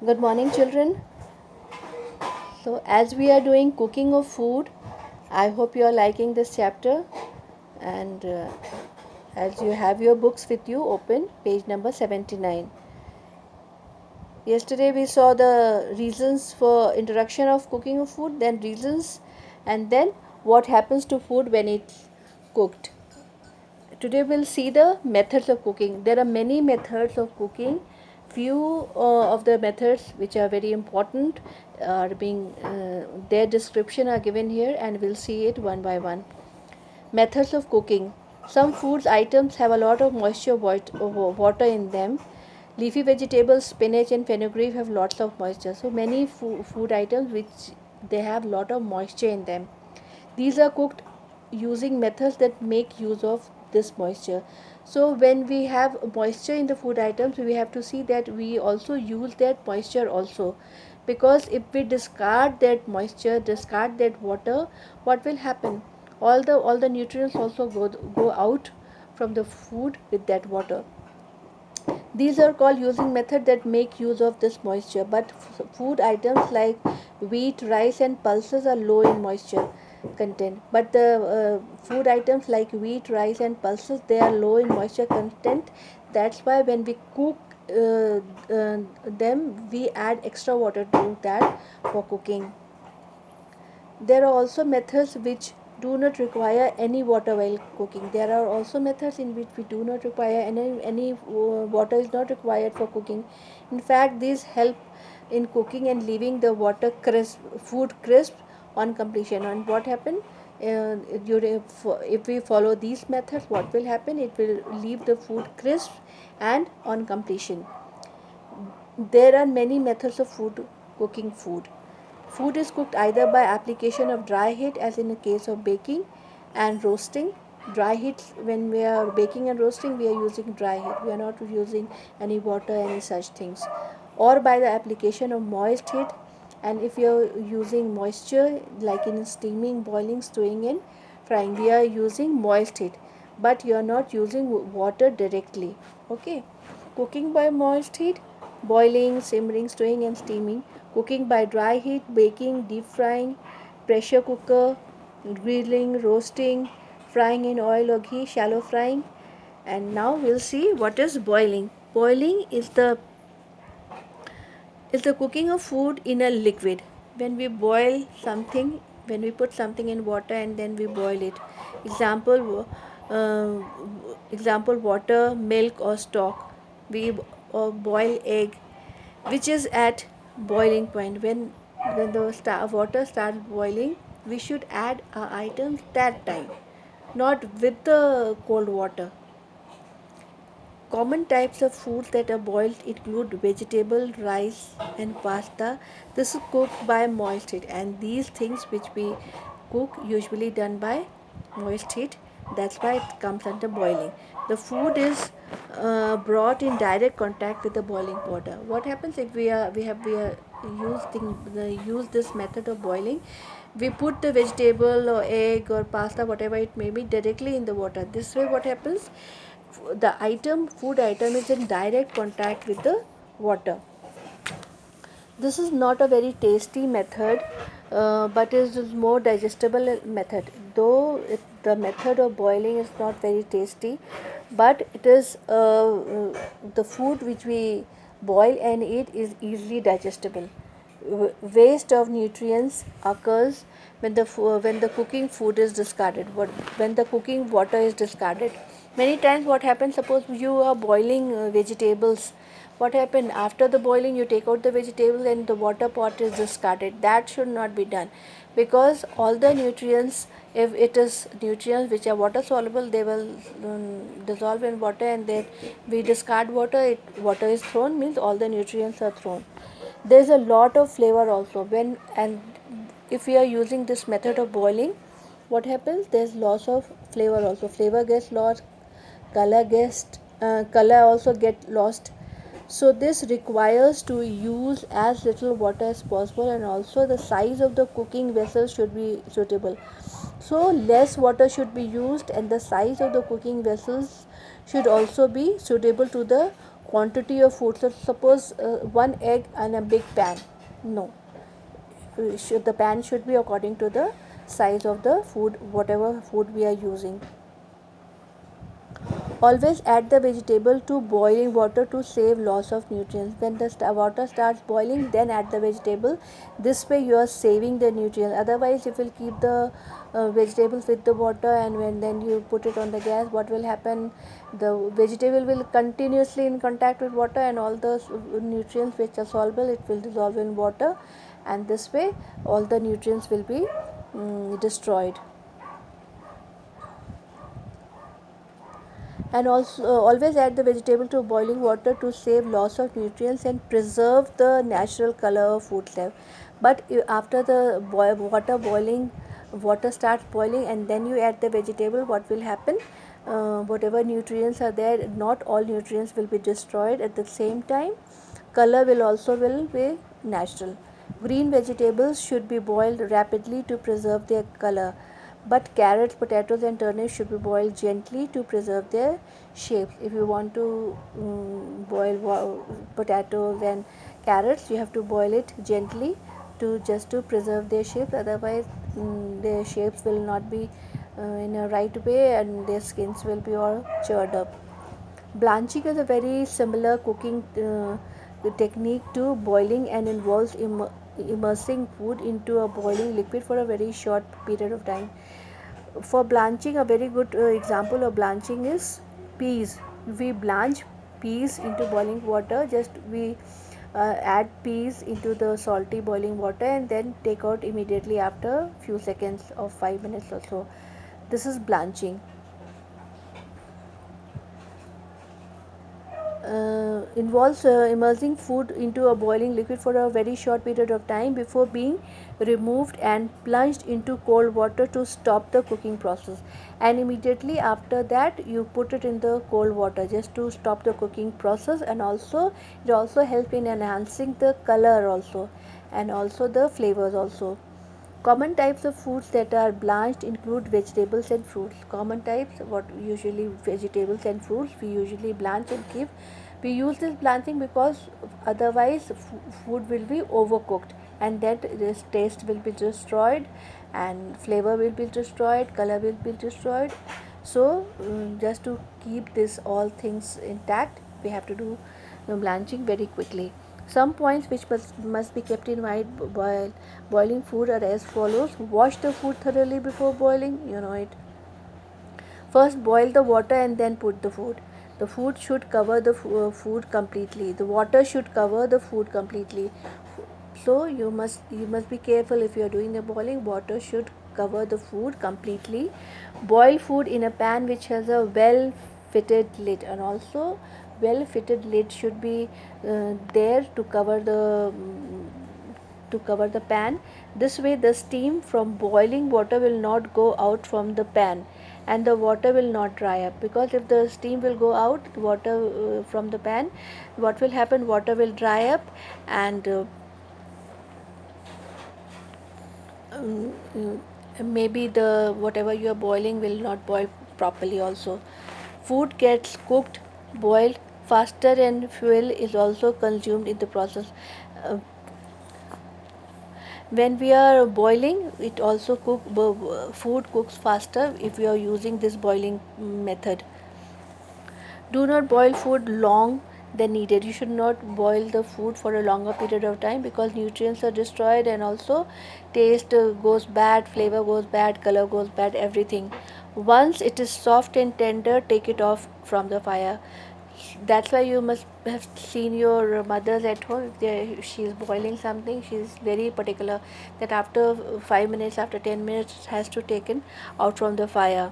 Good morning, children. So, as we are doing cooking of food, I hope you are liking this chapter. And as you have your books with you, open page number 79. Yesterday we saw the reasons for introduction of cooking of food, then reasons, and then what happens to food when it's cooked. Today we'll see the methods of cooking. There are many methods of cooking. Few of the methods which are very important are being their description are given here, and we'll see it one by one. Methods of cooking. Some foods items have a lot of moisture water in them. Leafy vegetables, spinach and fenugreek have lots of moisture. So many food items which they have lot of moisture in them. These are cooked using methods that make use of this moisture. So when we have moisture in the food items, we have to see that we also use that moisture also, because if we discard that moisture, discard that water, what will happen? All the nutrients also go out from the food with that water. These are called using method that make use of this moisture, but food items like wheat, rice and pulses are low in moisture content. But the food items like wheat, rice and pulses, they are low in moisture content. That's why when we cook them, we add extra water to that for cooking. There are also methods which do not require any water while cooking. There are also methods in which we do not require any water is not required for cooking. In fact, these help in cooking and leaving the food crisp on completion. And what happen? If we follow these methods, what will happen? It will leave the food crisp and on completion. There are many methods of cooking food. Food is cooked either by application of dry heat, as in the case of baking and roasting. Dry heat, when we are baking and roasting, we are using dry heat. We are not using any water, any such things. Or by the application of moist heat, and if you are using moisture, like in steaming, boiling, stewing, and frying, we are using moist heat. But you are not using water directly. Okay. Cooking by moist heat, boiling, simmering, stewing and steaming. Cooking by dry heat, baking, deep frying, pressure cooker, grilling, roasting, frying in oil or ghee, shallow frying. And now we'll see what is boiling. Boiling is the cooking of food in a liquid. When we boil something, when we put something in water and then we boil it. Example, uh, example water, milk or stock. We boil egg, which is at boiling point. When the water starts boiling, we should add our items that time, not with the cold water. Common types of foods that are boiled include vegetable, rice, and pasta. This is cooked by moist heat, and these things which we cook usually done by moist heat. That's why it comes under boiling. The food is brought in direct contact with the boiling water. What happens if we use this method of boiling? We put the vegetable or egg or pasta, whatever it may be, directly in the water. This way, what happens? The food item is in direct contact with the water. This is not a very tasty method, but is more digestible method. Though the method of boiling is not very tasty, but it is the food which we boil and eat is easily digestible. Waste of nutrients occurs when the cooking food is discarded. When the cooking water is discarded. Many times, what happens? Suppose you are boiling vegetables. What happened after the boiling? You take out the vegetables and the water pot is discarded. That should not be done, because all the nutrients, if it is nutrients which are water soluble, they will dissolve in water, and then we discard water. Water is thrown means all the nutrients are thrown. There's a lot of flavor also when, and if we are using this method of boiling, what happens? There's loss of flavor also. Flavor gets lost, color also get lost. So this requires to use as little water as possible, and also the size of the cooking vessel should be suitable. So less water should be used, and the size of the cooking vessels should also be suitable to the quantity of food. So suppose one egg and a big pan. No, the pan should be according to the size of the food, whatever food we are using. Always add the vegetable to boiling water to save loss of nutrients. When the water starts boiling, then add the vegetable. This way you are saving the nutrients. Otherwise, if you keep the vegetables with the water and when then you put it on the gas, what will happen? The vegetable will continuously in contact with water, and all the nutrients which are soluble, it will dissolve in water, and this way all the nutrients will be destroyed. And also always add the vegetable to boiling water to save loss of nutrients and preserve the natural color of food left. But after the water starts boiling and then you add the vegetable, what will happen? Whatever nutrients are there, not all nutrients will be destroyed at the same time. Color will also will be natural. Green vegetables should be boiled rapidly to preserve their color, but carrots, potatoes and turnips should be boiled gently to preserve their shapes. If you want to boil potatoes and carrots, you have to boil it gently to just to preserve their shapes. Otherwise, their shapes will not be in a right way, and their skins will be all charred up. Blanching is a very similar cooking technique to boiling and involves immersing food into a boiling liquid for a very short period of time. For blanching, a very good example of blanching is peas. We blanch peas into boiling water. Just we add peas into the salty boiling water and then take out immediately after few seconds or 5 minutes or so. This is blanching. Involves immersing food into a boiling liquid for a very short period of time before being removed and plunged into cold water to stop the cooking process, and immediately after that you put it in the cold water just to stop the cooking process. And also it also helps in enhancing the color also, and also the flavors also. Common types of foods that are blanched include vegetables and fruits. Common types, what usually vegetables and fruits, we usually blanch and keep. We use this blanching because otherwise food will be overcooked, and that this taste will be destroyed, and flavor will be destroyed, color will be destroyed. So just to keep this all things intact, we have to do blanching very quickly. Some points which must be kept in mind while boiling food are as follows. Wash the food thoroughly before boiling, you know it. First boil the water and then put the food. The food should cover the food completely. The water should cover the food completely. So you must be careful if you are doing the boiling. Water should cover the food completely. Boil food in a pan which has a well fitted lid, and also well fitted lid should be there to cover the pan. This way the steam from boiling water will not go out from the pan, and the water will not dry up, because if the steam will go out water from the pan, what will happen? Water will dry up, and maybe the whatever you are boiling will not boil properly also. Food gets cooked, boiled faster, and fuel is also consumed in the process. Uh, when we are boiling, it also food cooks faster if we are using this boiling method. Do not boil food long than needed. You should not boil the food for a longer period of time, because nutrients are destroyed, and also taste goes bad, flavor goes bad, color goes bad, everything. Once it is soft and tender, take it off from the fire. That's why you must have seen your mothers at home. If she is boiling something, she is very particular that after 5 minutes, after 10 minutes, has to taken out from the fire.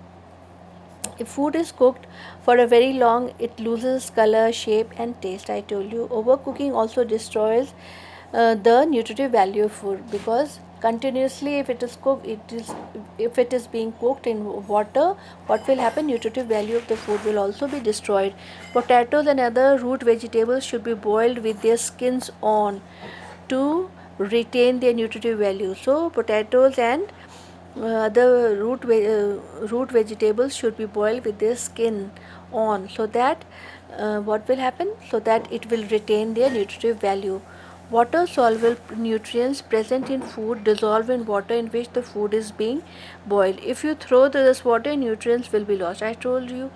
If food is cooked for a very long, it loses color, shape, and taste. I told you, overcooking also destroys the nutritive value of food, because continuously, if it is cooked, if it is being cooked in water, what will happen? Nutritive value of the food will also be destroyed. Potatoes and other root vegetables should be boiled with their skins on to retain their nutritive value. So potatoes and root vegetables should be boiled with their skin on, so that what will happen, so that it will retain their nutritive value. Water soluble nutrients present in food dissolve in water in which the food is being boiled. If you throw this water, nutrients will be lost. I told you,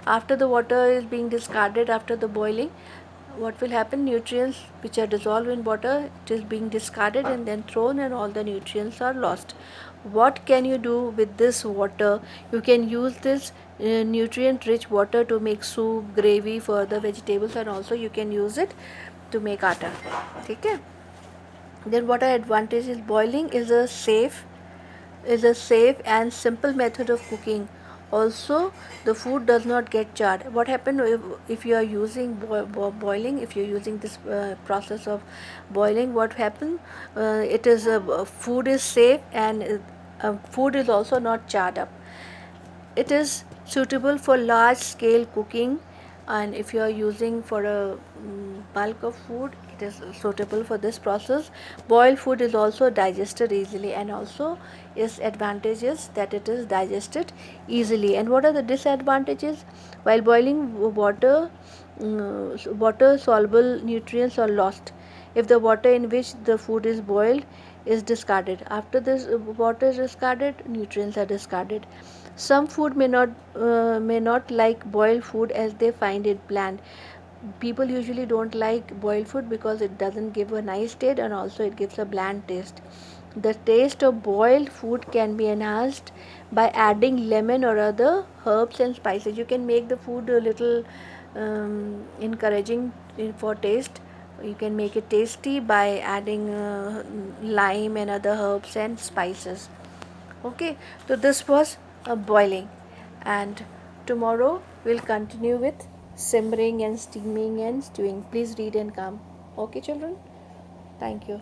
after the water is being discarded after the boiling, what will happen, nutrients which are dissolved in water, it is being discarded and then thrown, and all the nutrients are lost. What can you do with this water? You can use this nutrient rich water to make soup, gravy for the vegetables, and also you can use it to make atta. Okay. Then what are advantages? Boiling is a safe and simple method of cooking. Also, the food does not get charred. What happens if you are using boiling, if you are using this process of boiling, what happens, it is food is safe, and food is also not charred up. It is suitable for large scale cooking, and if you are using for a bulk of food, it is suitable for this process. Boiled food is also digested easily, and also its advantages that it is digested easily. And what are the disadvantages? While boiling water, water soluble nutrients are lost if the water in which the food is boiled is discarded. After this water is discarded, nutrients are discarded. Some food may not like boiled food as they find it bland. People usually don't like boiled food because it doesn't give a nice taste, and also it gives a bland taste. The taste of boiled food can be enhanced by adding lemon or other herbs and spices. You can make the food a little encouraging for taste. You can make it tasty by adding lime and other herbs and spices. Okay, so this was boiling, and tomorrow we'll continue with simmering and steaming and stewing. Please read and come. Okay, children. Thank you.